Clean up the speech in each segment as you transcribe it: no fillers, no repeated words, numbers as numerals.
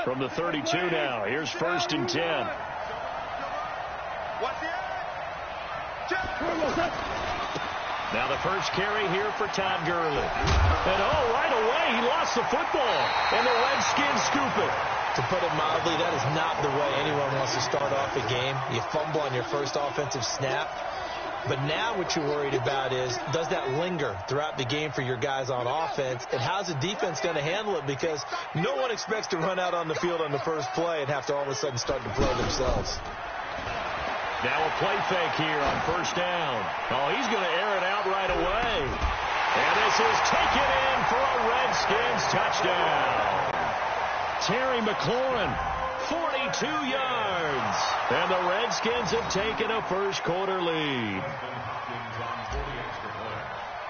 From the 32 now, here's 1st and 10. Now the first carry here for Todd Gurley. And right away, he lost the football. And the Redskins scoop it. To put it mildly, that is not the way anyone wants to start off a game. You fumble on your first offensive snap. But now what you're worried about is, does that linger throughout the game for your guys on offense? And how's the defense going to handle it? Because no one expects to run out on the field on the first play and have to all of a sudden start to play themselves. Now a play fake here on 1st down. He's going to air it out right away. And this is taken in for a Redskins touchdown. Terry McLaurin, 42 yards. And the Redskins have taken a first-quarter lead.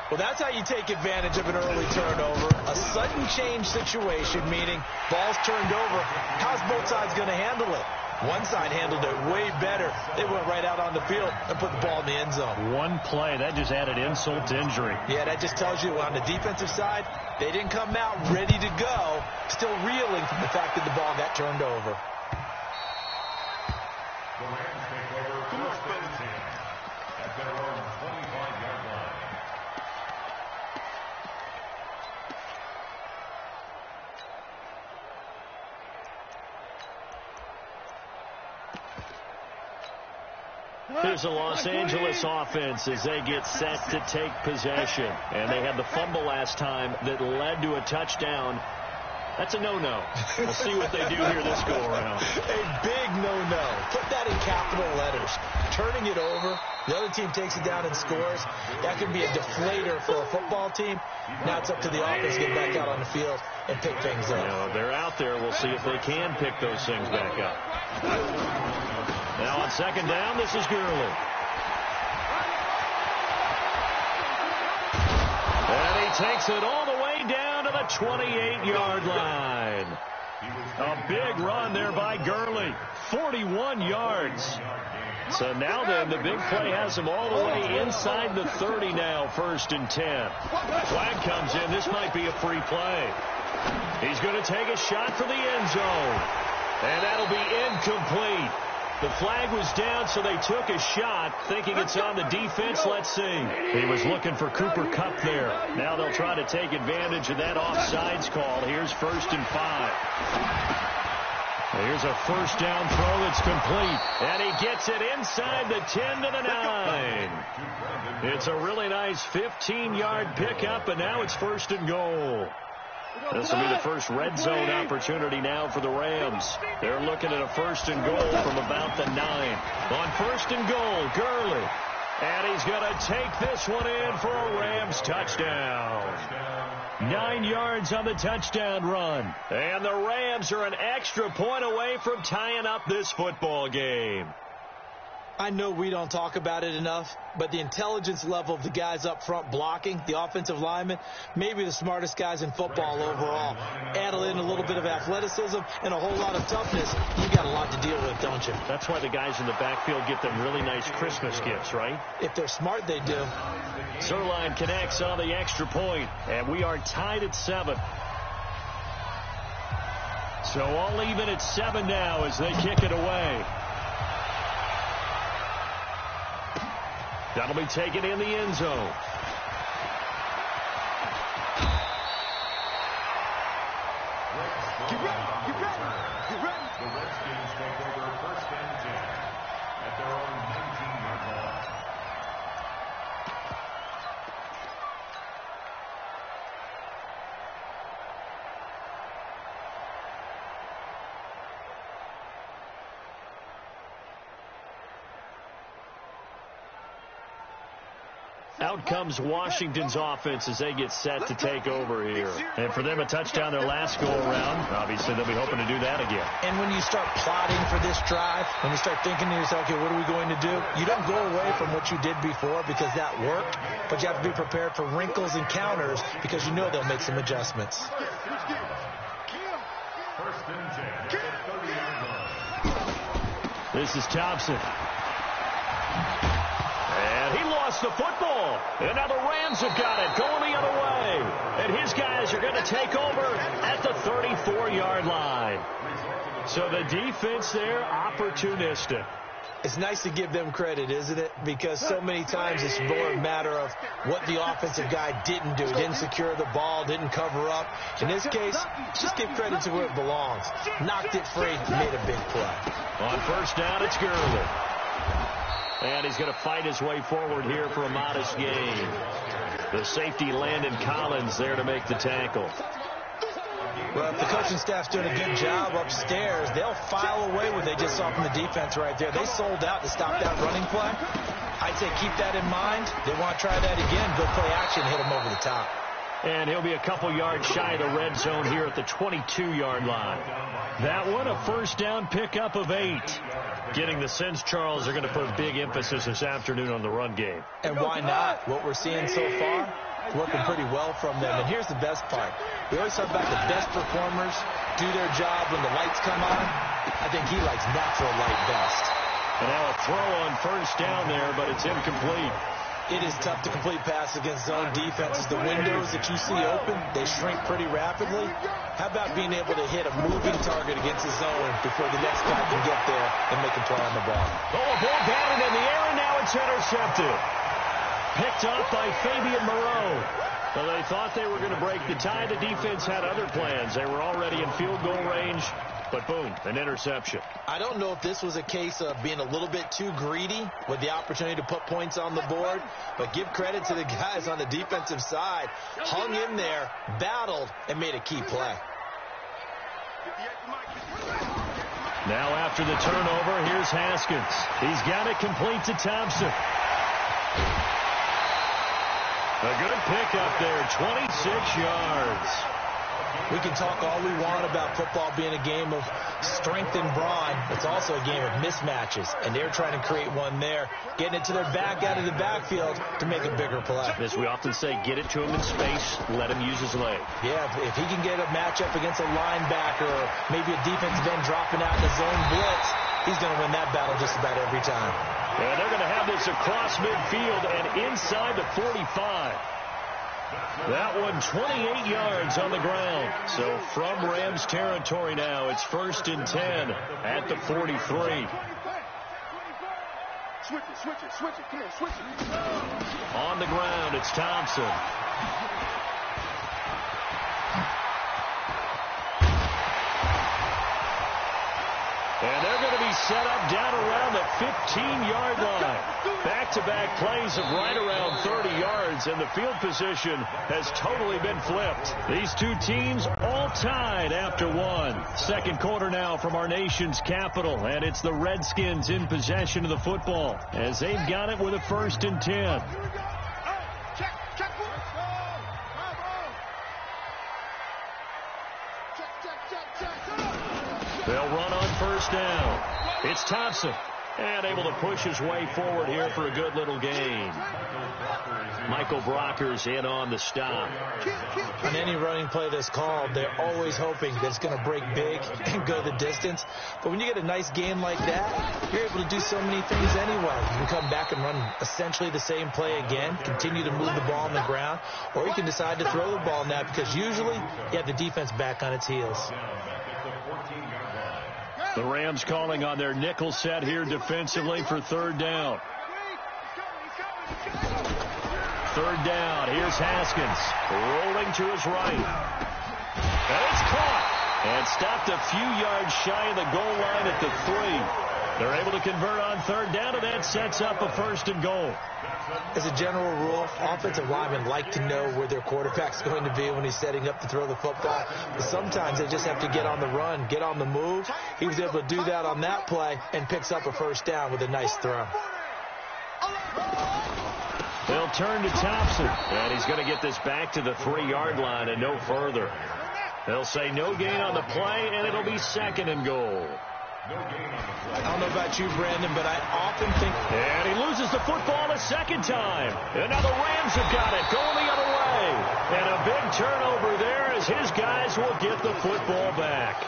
Well, that's how you take advantage of an early turnover. A sudden change situation, meaning ball's turned over. How's both sides going to handle it? One side handled it way better. They went right out on the field and put the ball in the end zone. One play, that just added insult to injury. Yeah, that just tells you on the defensive side, they didn't come out ready to go, still reeling from the fact that the ball got turned over. The Rams take over 1st and 10 at their own 25-yard line. Here's the Los Angeles offense as they get set to take possession. And they had the fumble last time that led to a touchdown. That's a no-no. We'll see what they do here this go-around. A big no-no. Put that in capital letters. Turning it over, the other team takes it down and scores. That could be a deflator for a football team. Now it's up to the offense to get back out on the field and pick things up. They're out there. We'll see if they can pick those things back up. Now on 2nd down, this is Gurley. And he takes it all the way down to the 28-yard line. A big run there by Gurley. 41 yards. So now then, the big play has him all the way inside the 30 now, 1st and 10. Flag comes in. This might be a free play. He's going to take a shot for the end zone. And that'll be incomplete. The flag was down, so they took a shot, thinking it's on the defense. Let's see. He was looking for Cooper Kupp there. Now they'll try to take advantage of that offsides call. Here's 1st and 5. Here's a 1st down throw that's complete. And he gets it inside the 10 to the 9. It's a really nice 15-yard pickup, and now it's 1st and goal. This will be the first red zone opportunity now for the Rams. They're looking at a 1st and goal from about the 9. On 1st and goal, Gurley. And he's going to take this one in for a Rams touchdown. 9 yards on the touchdown run. And the Rams are an extra point away from tying up this football game. I know we don't talk about it enough, but the intelligence level of the guys up front blocking, the offensive linemen, maybe the smartest guys in football overall. Add in a little bit of athleticism and a whole lot of toughness. You got a lot to deal with, don't you? That's why the guys in the backfield get them really nice Christmas gifts, right? If they're smart, they do. Zuerlein connects on the extra point, and we are tied at 7. So all even at 7 now as they kick it away. That'll be taken in the end zone. Get ready. The Redskins take over 1st and 10 at their own 19-yard line. Out comes Washington's offense as they get set to take over here. And for them, a touchdown their last go-around. Obviously, they'll be hoping to do that again. And when you start plotting for this drive, when you start thinking to yourself, okay, what are we going to do? You don't go away from what you did before because that worked, but you have to be prepared for wrinkles and counters because you know they'll make some adjustments. 1st and 10 at the 30-yard line. This is Thompson. And he lost the football. And now the Rams have got it going the other way. And his guys are going to take over at the 34-yard line. So the defense there, opportunistic. It's nice to give them credit, isn't it? Because so many times it's more a matter of what the offensive guy didn't do. Didn't secure the ball, didn't cover up. In this case, just give credit to where it belongs. Knocked it free, made a big play. On first down, it's Gurley. And he's going to fight his way forward here for a modest gain. The safety, Landon Collins, there to make the tackle. Well, if the coaching staff's doing a good job upstairs, they'll file away what they just saw from the defense right there. They sold out to stop that running play. I'd say keep that in mind. They want to try that again. Go play action, hit them over the top. And he'll be a couple yards shy of the red zone here at the 22-yard line. That one, a first down pickup of 8. Getting the sense, Charles, they're going to put big emphasis this afternoon on the run game. And why not? What we're seeing so far, working pretty well from them. And here's the best part. We always talk about the best performers do their job when the lights come on. I think he likes natural light best. And now a throw on first down there, but it's incomplete. It is tough to complete passes against zone defenses. The windows that you see open, they shrink pretty rapidly. How about being able to hit a moving target against a zone before the next guy can get there and make a play on the ball? Oh, a ball batted in the air, and now it's intercepted. Picked up by Fabian Moreau. So they thought they were going to break the tie. The defense had other plans. They were already in field goal range, but boom, an interception. I don't know if this was a case of being a little bit too greedy with the opportunity to put points on the board, but give credit to the guys on the defensive side. Hung in there, battled, and made a key play. Now after the turnover, here's Haskins. He's got it complete to Thompson. A good pickup there, 26 yards. We can talk all we want about football being a game of strength and brawn. It's also a game of mismatches, and they're trying to create one there, getting it to their back out of the backfield to make a bigger play. As we often say, get it to him in space, let him use his leg. Yeah, if he can get a matchup against a linebacker or maybe a defensive end dropping out in the zone blitz, he's going to win that battle just about every time. And they're going to have this across midfield and inside the 45. That one 28 yards on the ground. So from Rams territory now, it's 1st and 10 at the 43. Switch it. Come on, switch it. On the ground, it's Thompson. And they're going to be set up down around the 15-yard line. Back-to-back plays of right around 30 yards, and the field position has totally been flipped. These two teams all tied after one. Second quarter now from our nation's capital, and it's the Redskins in possession of the football as they've got it with a 1st and 10. They'll run on first down. It's Thompson. And able to push his way forward here for a good little gain. Michael Brockers in on the stop. On any running play that's called, they're always hoping that it's going to break big and go the distance. But when you get a nice gain like that, you're able to do so many things anyway. You can come back and run essentially the same play again, continue to move the ball on the ground, or you can decide to throw the ball now because usually you have the defense back on its heels. The Rams calling on their nickel set here defensively for 3rd down. 3rd down. Here's Haskins rolling to his right. And it's caught and stopped a few yards shy of the goal line at the 3. They're able to convert on 3rd down, and that sets up a 1st and goal. As a general rule, offensive linemen like to know where their quarterback's going to be when he's setting up to throw the football. But sometimes they just have to get on the run, get on the move. He was able to do that on that play and picks up a 1st down with a nice throw. They'll turn to Thompson, and he's going to get this back to the 3-yard line and no further. They'll say no gain on the play, and it'll be 2nd and goal. I don't know about you, Brandon, but I often think... And he loses the football a second time. And now the Rams have got it, going the other way. And a big turnover there as his guys will get the football back.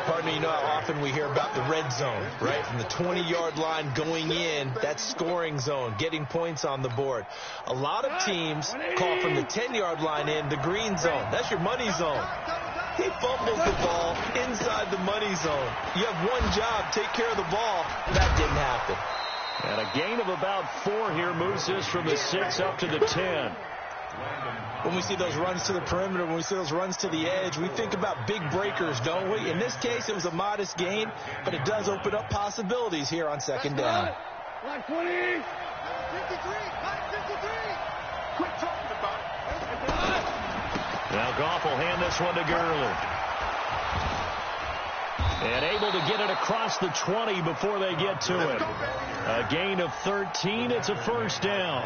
Pardon me, you know how often we hear about the red zone, right? From the 20-yard line going in, that's scoring zone, getting points on the board. A lot of teams call from the 10-yard line in the green zone. That's your money zone. He fumbles the ball inside the money zone. You have one job, take care of the ball. That didn't happen. And a gain of about 4 here moves this from the 6 up to the 10. When we see those runs to the perimeter, when we see those runs to the edge, we think about big breakers, don't we? In this case, it was a modest gain, but it does open up possibilities here on second down. Line 20. 53. Quit talking about it. Now Goff will hand this one to Gurley. And able to get it across the 20 before they get to it. A gain of 13. It's a first down.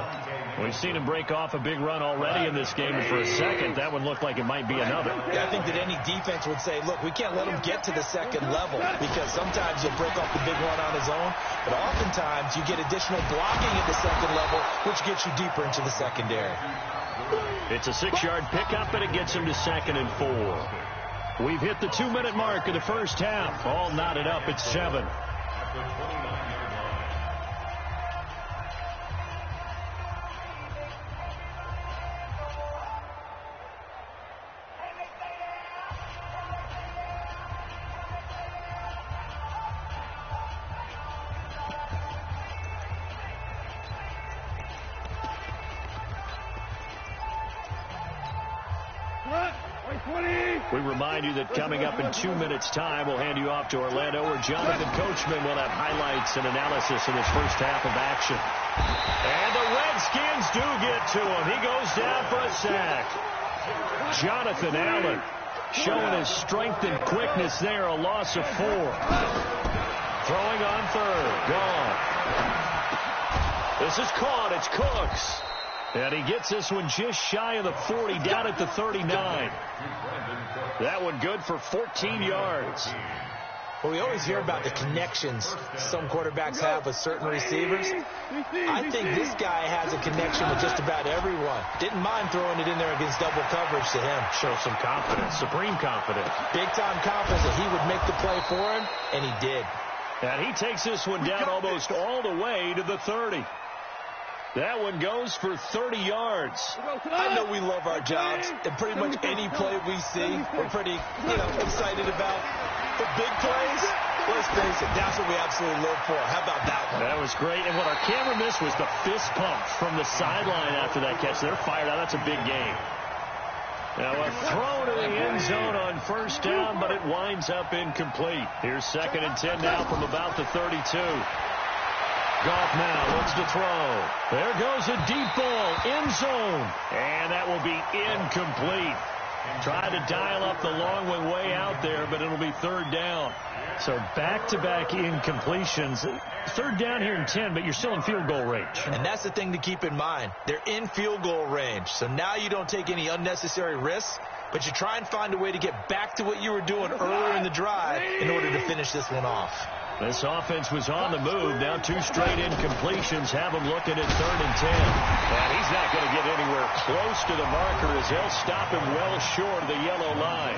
We've seen him break off a big run already in this game, and for a second, that one looked like it might be another. Yeah, I think that any defense would say, look, we can't let him get to the second level, because sometimes he'll break off the big run on his own, but oftentimes you get additional blocking at the second level, which gets you deeper into the secondary. It's a 6-yard pickup, and it gets him to 2nd and 4. We've hit the 2-minute mark of the first half. All knotted up at 7. We remind you that coming up in 2 minutes' time, we'll hand you off to Orlando, where Jonathan Coachman will have highlights and analysis of this first half of action. And the Redskins do get to him. He goes down for a sack. Jonathan Allen showing his strength and quickness there, a loss of 4. Throwing on third. Gone. This is caught. It's Cooks. And he gets this one just shy of the 40, down at the 39. That one good for 14 yards. Well, we always hear about the connections some quarterbacks have with certain receivers. I think this guy has a connection with just about everyone. Didn't mind throwing it in there against double coverage to him. Show some confidence, supreme confidence. Big-time confidence that he would make the play for him, and he did. And he takes this one down almost all the way to the 30. That one goes for 30 yards. I know we love our jobs, and pretty much any play we see, we're pretty, excited about. But big plays, let's face it, that's what we absolutely live for. How about that one? That was great. And what our camera missed was the fist pump from the sideline after that catch. They're fired out. That's a big game. Now a throw to the end zone on first down, but it winds up incomplete. Here's 2nd and 10 now from about the 32. Goff now looks to throw. There goes a deep ball, end zone. And that will be incomplete. Tried to dial up the long one way out there, but it'll be 3rd down. So back-to-back incompletions. 3rd down here in 10, but you're still in field goal range. And that's the thing to keep in mind. They're in field goal range. So now you don't take any unnecessary risks, but you try and find a way to get back to what you were doing earlier in the drive in order to finish this one off. This offense was on the move. Now 2 straight incompletions have him looking at 3rd and 10. And he's not going to get anywhere close to the marker as they'll stop him well short of the yellow line.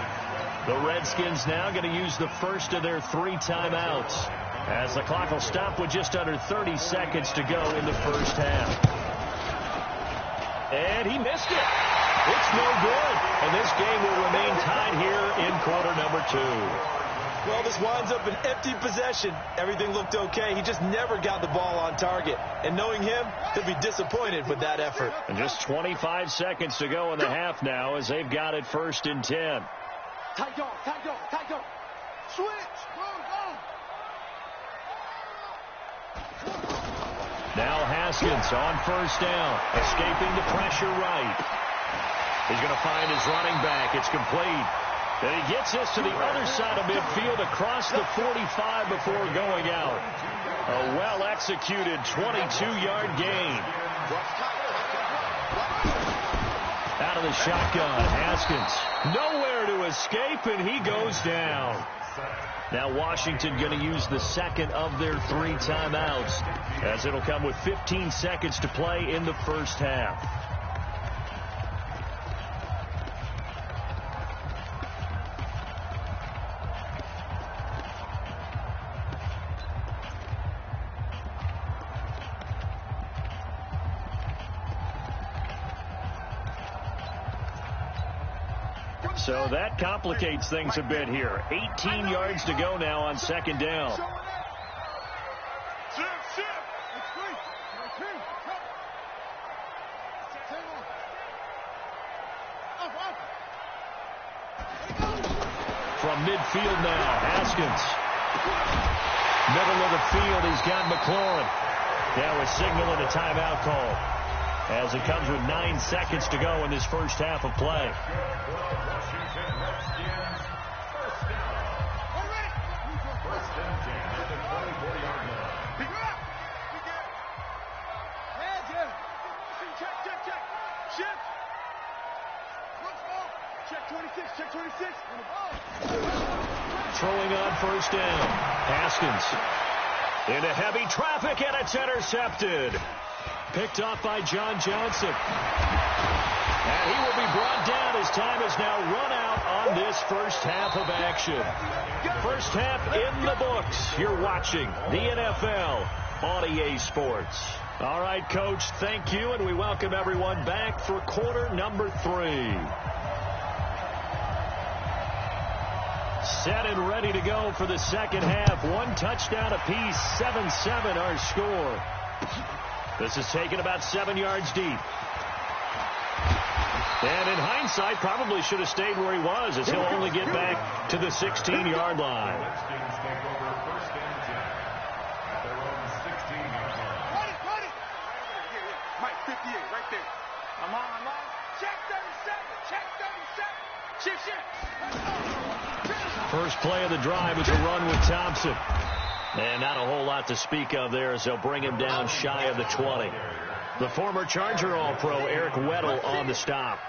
The Redskins now going to use the first of their 3 timeouts as the clock will stop with just under 30 seconds to go in the first half. And he missed it. It's no good. And this game will remain tied here in quarter number 2. Well, this winds up an empty possession. Everything looked okay. He just never got the ball on target. And knowing him, he'll be disappointed with that effort. And just 25 seconds to go in the half now as they've got it 1st and 10. Tight go. Switch. Now Haskins on first down, escaping the pressure right. He's going to find his running back. It's complete. And he gets this to the other side of midfield across the 45 before going out. A well-executed 22-yard gain. Out of the shotgun, Haskins. Nowhere to escape, and he goes down. Now Washington going to use the 2nd of their 3 timeouts, as it'll come with 15 seconds to play in the first half. So that complicates things a bit here. 18 yards to go now on second down. From midfield now, Haskins. Middle of the field, he's got McLaurin. Now we're signaling a timeout call as it comes with 9 seconds to go in this first half of play. Throwing on first down. Haskins into heavy traffic, and it's intercepted. Picked off by John Johnson. And he will be brought down as time has now run out on this first half of action. First half in the books. You're watching the NFL on EA Sports. All right, Coach, thank you, and we welcome everyone back for quarter number 3. Set and ready to go for the second half. 1 touchdown apiece, 7-7 our score. This is taken about 7 yards deep. And in hindsight, probably should have stayed where he was, as he'll only get back to the 16-yard line. Mike, 58, right there. I'm on. Check 37. First play of the drive is a run with Thompson. And not a whole lot to speak of there as they'll bring him down shy of the 20. The former Charger All-Pro Eric Weddle on the stop.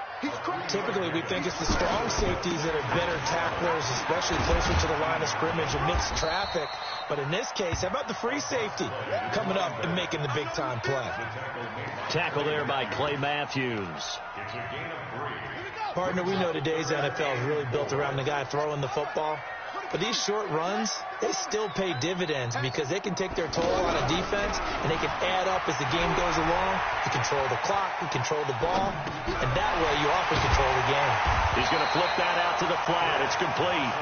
Typically, we think it's the strong safeties that are better tacklers, especially closer to the line of scrimmage amidst traffic. But in this case, how about the free safety coming up and making the big-time play? Tackle there by Clay Matthews. Partner, we know today's NFL is really built around the guy throwing the football. But these short runs, they still pay dividends because they can take their toll on a defense, and they can add up as the game goes along. You control the clock, you control the ball, and that way you often control the game. He's going to flip that out to the flat. It's complete.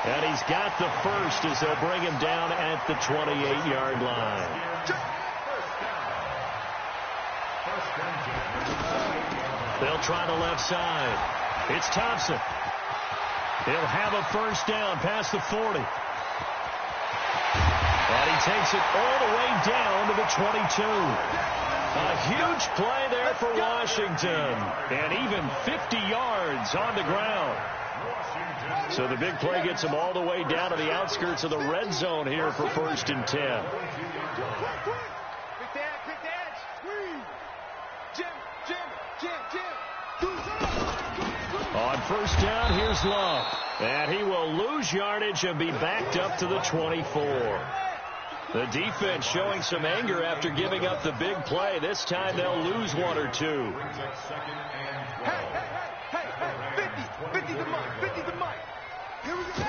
And he's got the first as they'll bring him down at the 28-yard line. They'll try the left side. It's Thompson. He'll have a first down past the 40. And he takes it all the way down to the 22. A huge play there for Washington. And even 50 yards on the ground. So the big play gets him all the way down to the outskirts of the red zone here for 1st and 10. On first down, here's Love. And he will lose yardage and be backed up to the 24. The defense showing some anger after giving up the big play. This time they'll lose 1 or 2. Hey, 50 the Mike, 50 the Mike. Here we go.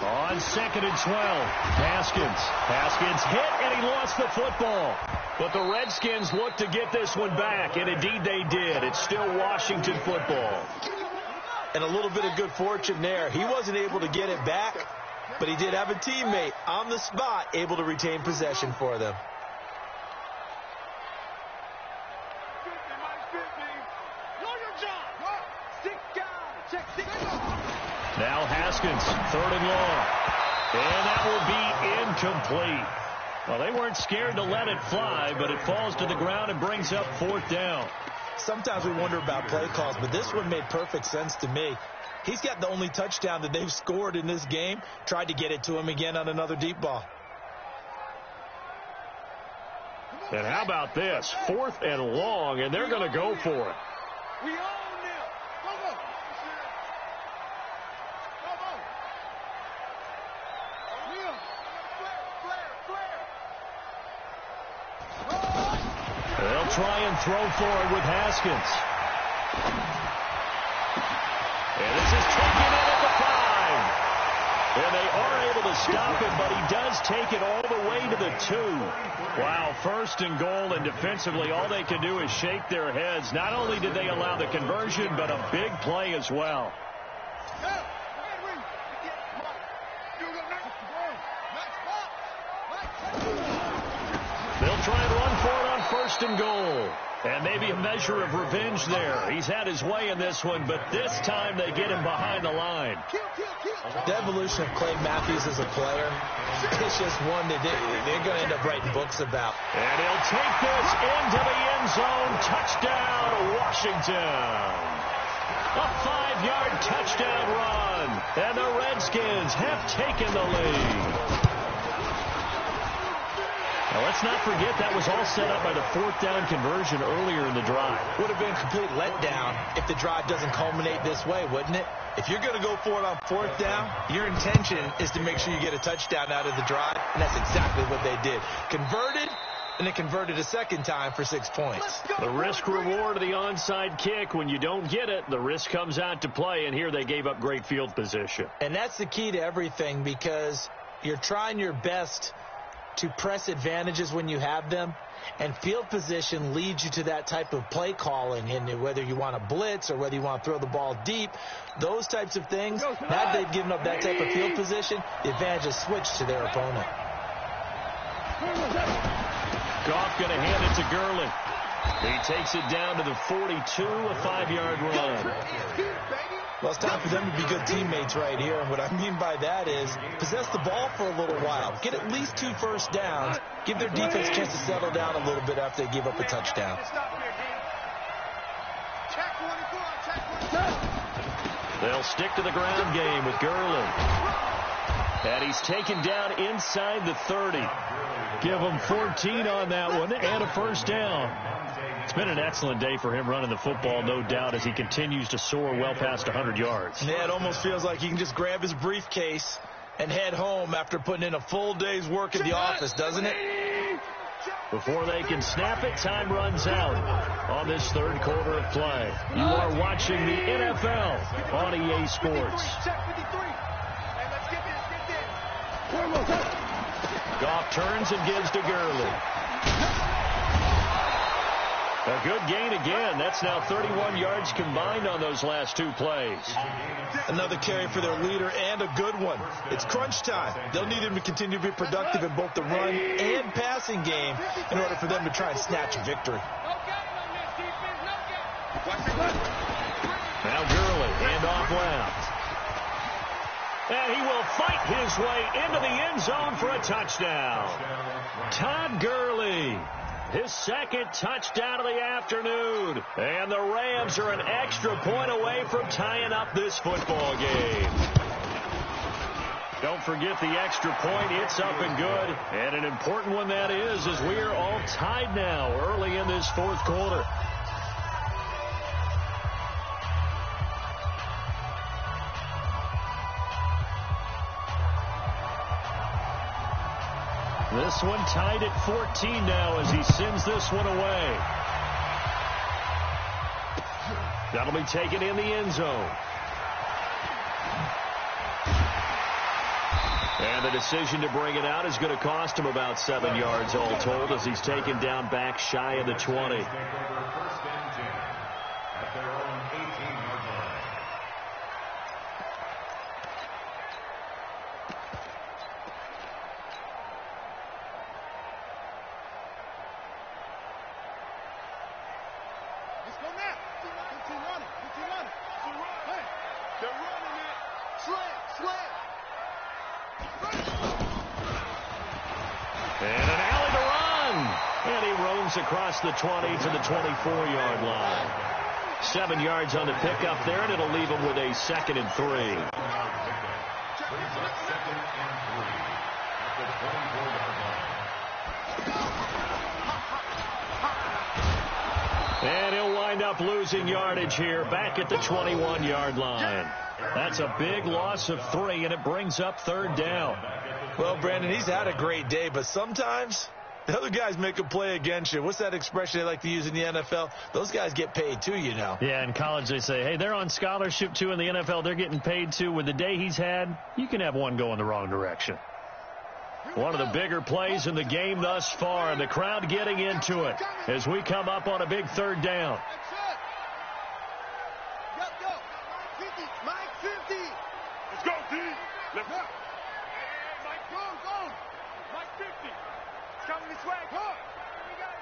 On 2nd and 12, Haskins hit, and he lost the football. But the Redskins look to get this one back, and indeed they did. It's still Washington football. And a little bit of good fortune there. He wasn't able to get it back, but he did have a teammate on the spot able to retain possession for them. Now Haskins, 3rd and long. And that will be incomplete. Well, they weren't scared to let it fly, but it falls to the ground and brings up 4th down. Sometimes we wonder about play calls, but this one made perfect sense to me. He's got the only touchdown that they've scored in this game. Tried to get it to him again on another deep ball. And how about this? 4th and long, and they're going to go for it. We own them. Go. They'll try and throw for it with Haskins. And this is taken in at the 5. And they are able to stop him, but he does take it all the way to the 2. Wow, 1st and goal, and defensively all they can do is shake their heads. Not only did they allow the conversion, but a big play as well. They'll try and run for it on 1st and goal. And maybe a measure of revenge there. He's had his way in this one, but this time they get him behind the line. The evolution of Clay Matthews as a player, it's just one that they're going to end up writing books about. And he'll take this into the end zone. Touchdown, Washington. A 5-yard touchdown run. And the Redskins have taken the lead. Now, let's not forget that was all set up by the 4th down conversion earlier in the drive. Would have been a complete letdown if the drive doesn't culminate this way, wouldn't it? If you're going to go for it on 4th down, your intention is to make sure you get a touchdown out of the drive, and that's exactly what they did. Converted, and they converted a second time for 6 points. The risk-reward of the onside kick, when you don't get it, the risk comes out to play, and here they gave up great field position. And that's the key to everything, because you're trying your best to press advantages when you have them, and field position leads you to that type of play calling, and whether you want to blitz or whether you want to throw the ball deep, those types of things. Now they've given up that type of field position, the advantage is switched to their opponent. Goff going to hand it to Gurley. He takes it down to the 42, a 5-yard run. Well, it's time for them to be good teammates right here. And what I mean by that is possess the ball for a little while. Get at least 2 first downs. Give their defense a chance to settle down a little bit after they give up a touchdown. They'll stick to the ground game with Gurley. And he's taken down inside the 30. Give him 14 on that one and a first down. It's been an excellent day for him running the football, no doubt, as he continues to soar well past 100 yards. Yeah, it almost feels like he can just grab his briefcase and head home after putting in a full day's work at the office, doesn't it? Before they can snap it, time runs out on this 3rd quarter of play. You are watching the NFL on EA Sports. Goff turns and gives to Gurley. A good gain again. That's now 31 yards combined on those last 2 plays. Another carry for their leader, and a good one. It's crunch time. They'll need him to continue to be productive in both the run and passing game in order for them to try and snatch victory. Now Gurley, handoff left. And he will fight his way into the end zone for a touchdown. Todd Gurley, his 2nd touchdown of the afternoon. And the Rams are an extra point away from tying up this football game. Don't forget the extra point. It's up and good. And an important one that is, as we are all tied now early in this 4th quarter. This one tied at 14 now as he sends this one away. That'll be taken in the end zone. And the decision to bring it out is going to cost him about 7 yards all told as he's taken down back shy of the 20. And an alley to run. And he roams across the 20 to the 24-yard line. 7 yards on the pickup there, and it'll leave him with a 2nd and 3. And he'll wind up losing yardage here back at the 21-yard line. That's a big loss of 3, and it brings up 3rd down. Well, Brandon, he's had a great day, but sometimes the other guys make a play against you. What's that expression they like to use in the NFL? Those guys get paid too, you know. Yeah, in college they say, hey, they're on scholarship too. In the NFL, they're getting paid too. With the day he's had, you can have one go in the wrong direction. One of the bigger plays in the game thus far, and the crowd getting into it as we come up on a big third down. Go. Mike 50. Let's go, D. Let's go. Mike, go. Mike 50. It's coming this way. Come on. Here we go.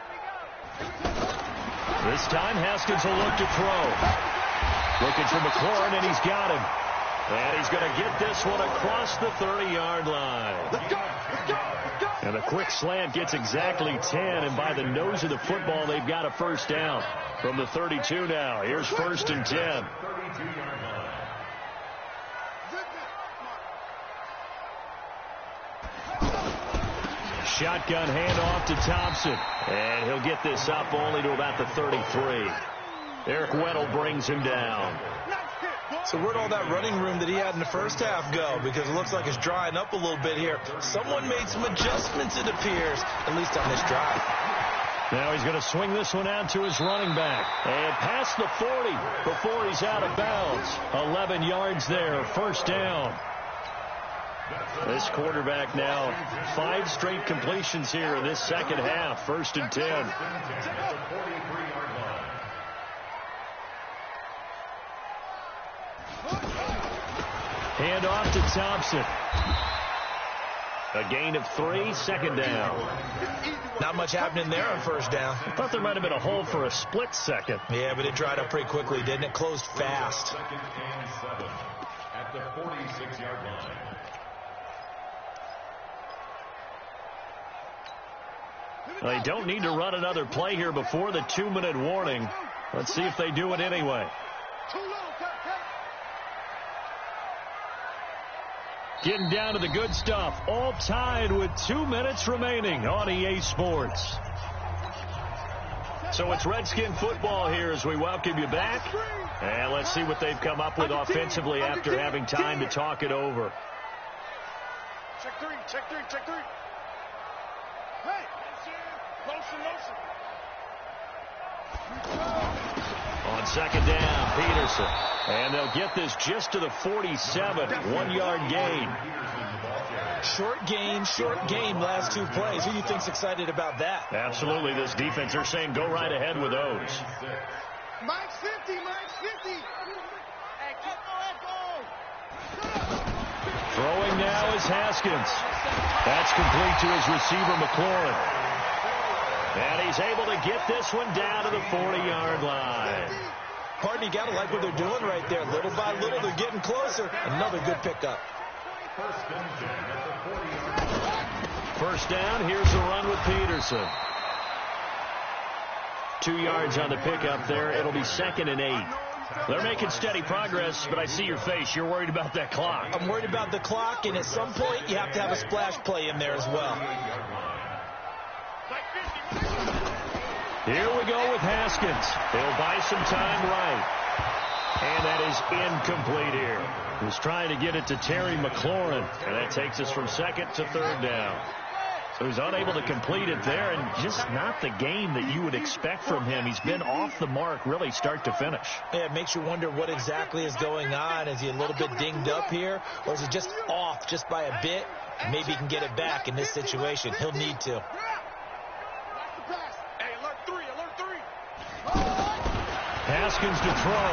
This time, Haskins will look to throw. Looking for McLaurin, and he's got him. And he's going to get this one across the 30-yard line. Let's go. And a quick slant gets exactly 10, and by the nose of the football, they've got a first down from the 32 now. Here's 1st and 10. 32-yard line. Shotgun handoff to Thompson. And he'll get this up only to about the 33. Eric Weddle brings him down. So where'd all that running room that he had in the first half go? Because it looks like it's drying up a little bit here. Someone made some adjustments, it appears, at least on this drive. Now he's going to swing this one out to his running back. And past the 40 before he's out of bounds. 11 yards there, first down. This quarterback now 5 straight completions here in this second half. 1st and 10. Hand off to Thompson. A gain of 3, second down. Not much happening there on first down. I thought there might have been a hole for a split second. Yeah, but it dried up pretty quickly, didn't it? Closed fast. 2nd and 7 at the 46-yard line. They don't need to run another play here before the 2-minute warning. Let's see if they do it anyway. Getting down to the good stuff. All tied with 2 minutes remaining on EA Sports. So it's Redskin football here as we welcome you back. And let's see what they've come up with offensively after having time to talk it over. Check three. Hey, motion. On second down, Peterson. And they'll get this just to the 47. 1-yard gain. Short game, last 2 plays. Who do you think's excited about that? Absolutely. This defense, they're saying go right ahead with those. Mike's 50. Hey, go. Throwing now is Haskins. That's complete to his receiver, McLaurin. And he's able to get this one down to the 40-yard line. Pardon, you got to like what they're doing right there. Little by little, they're getting closer. Another good pickup. First down, here's the run with Peterson. 2 yards on the pickup there. It'll be 2nd and 8. They're making steady progress, but I see your face. You're worried about that clock. I'm worried about the clock, and at some point, you have to have a splash play in there as well. Here we go with Haskins. He'll buy some time right. And that is incomplete here. He's trying to get it to Terry McLaurin. And that takes us from 2nd to 3rd down. So he's unable to complete it there, and just not the game that you would expect from him. He's been off the mark really start to finish. Yeah, it makes you wonder what exactly is going on. Is he a little bit dinged up here, or is he just off just by a bit? Maybe he can get it back in this situation. He'll need to. Haskins to throw.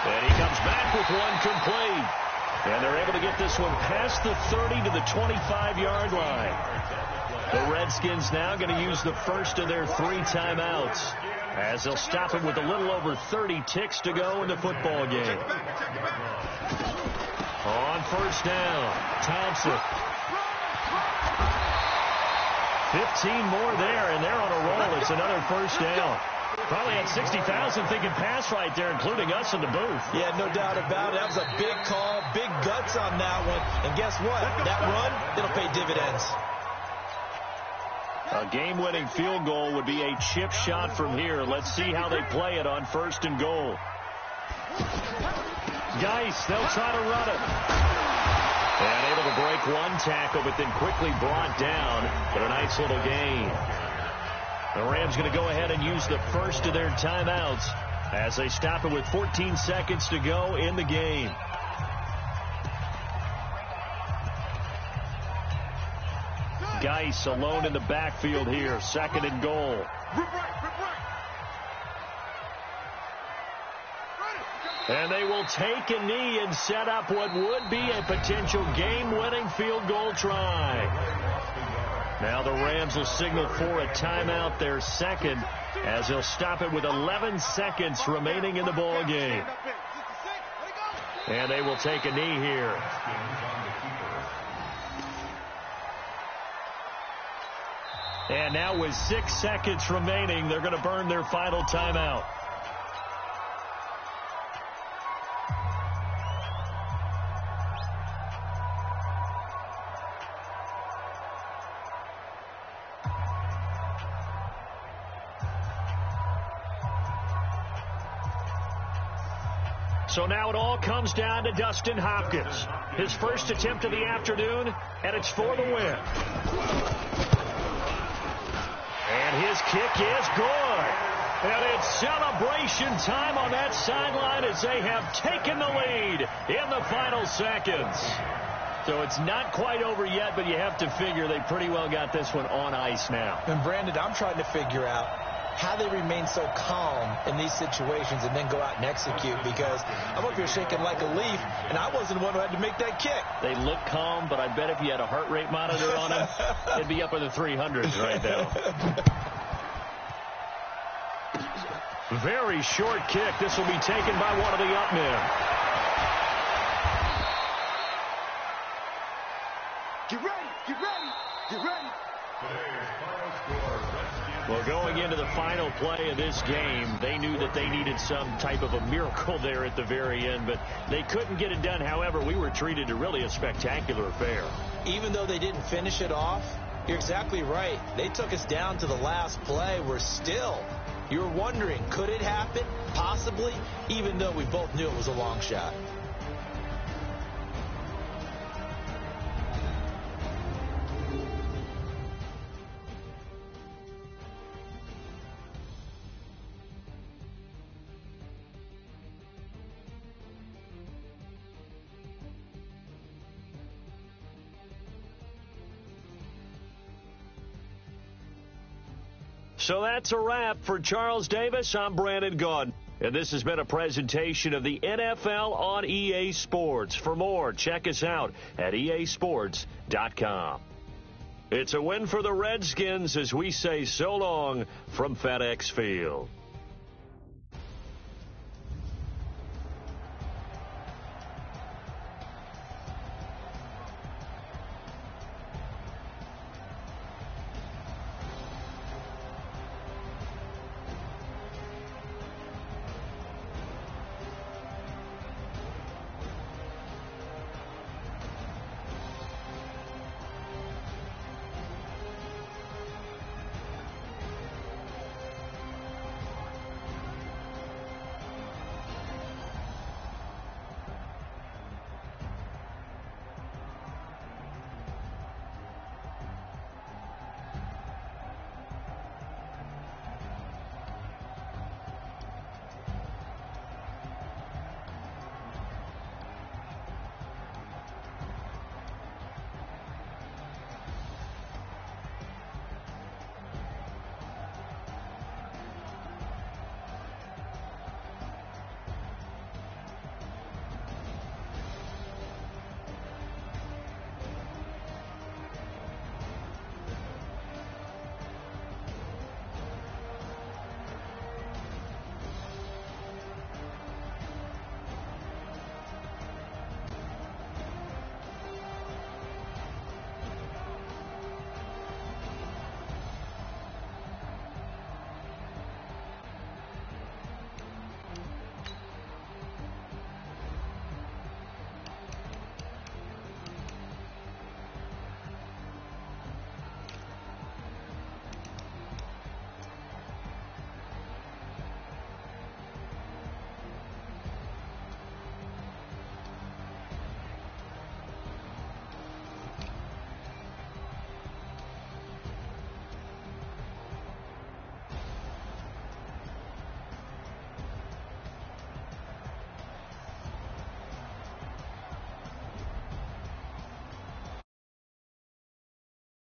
And he comes back with one complete. And they're able to get this one past the 30 to the 25-yard line. The Redskins now going to use the first of their 3 timeouts as they'll stop it with a little over 30 ticks to go in the football game. On first down, Thompson. 15 more there, and they're on a roll. It's another first down. Probably had 60,000 thinking pass right there, including us in the booth. Yeah, no doubt about it. That was a big call, big guts on that one. And guess what? That run, it'll pay dividends. A game-winning field goal would be a chip shot from here. Let's see how they play it on 1st and goal. Geis, they'll try to run it. And able to break one tackle, but then quickly brought down for a nice little gain. The Rams going to go ahead and use the first of their timeouts as they stop it with 14 seconds to go in the game. Geis alone in the backfield here. 2nd and goal. And they will take a knee and set up what would be a potential game-winning field goal try. Now the Rams will signal for a timeout, their 2nd, as they'll stop it with 11 seconds remaining in the ball game. And they will take a knee here. And now with 6 seconds remaining, they're going to burn their final timeout. So now it all comes down to Dustin Hopkins. His first attempt of the afternoon, and it's for the win. And his kick is good. And it's celebration time on that sideline as they have taken the lead in the final seconds. So it's not quite over yet, but you have to figure they pretty well got this one on ice now. And Brandon, I'm trying to figure out how they remain so calm in these situations and then go out and execute, because I'm up here shaking like a leaf, and I wasn't the one who had to make that kick. They look calm, but I bet if you had a heart rate monitor on them, it'd be up in the 300s right now. Very short kick. This will be taken by one of the up men. Get ready, get ready, get ready. Well, going into the final play of this game, they knew that they needed some type of a miracle there at the very end, but they couldn't get it done. However, we were treated to really a spectacular affair. Even though they didn't finish it off, you're exactly right. They took us down to the last play. You're wondering, could it happen? Possibly, even though we both knew it was a long shot. So that's a wrap for Charles Davis. I'm Brandon Gaudin, and this has been a presentation of the NFL on EA Sports. For more, check us out at easports.com. It's a win for the Redskins as we say so long from FedEx Field.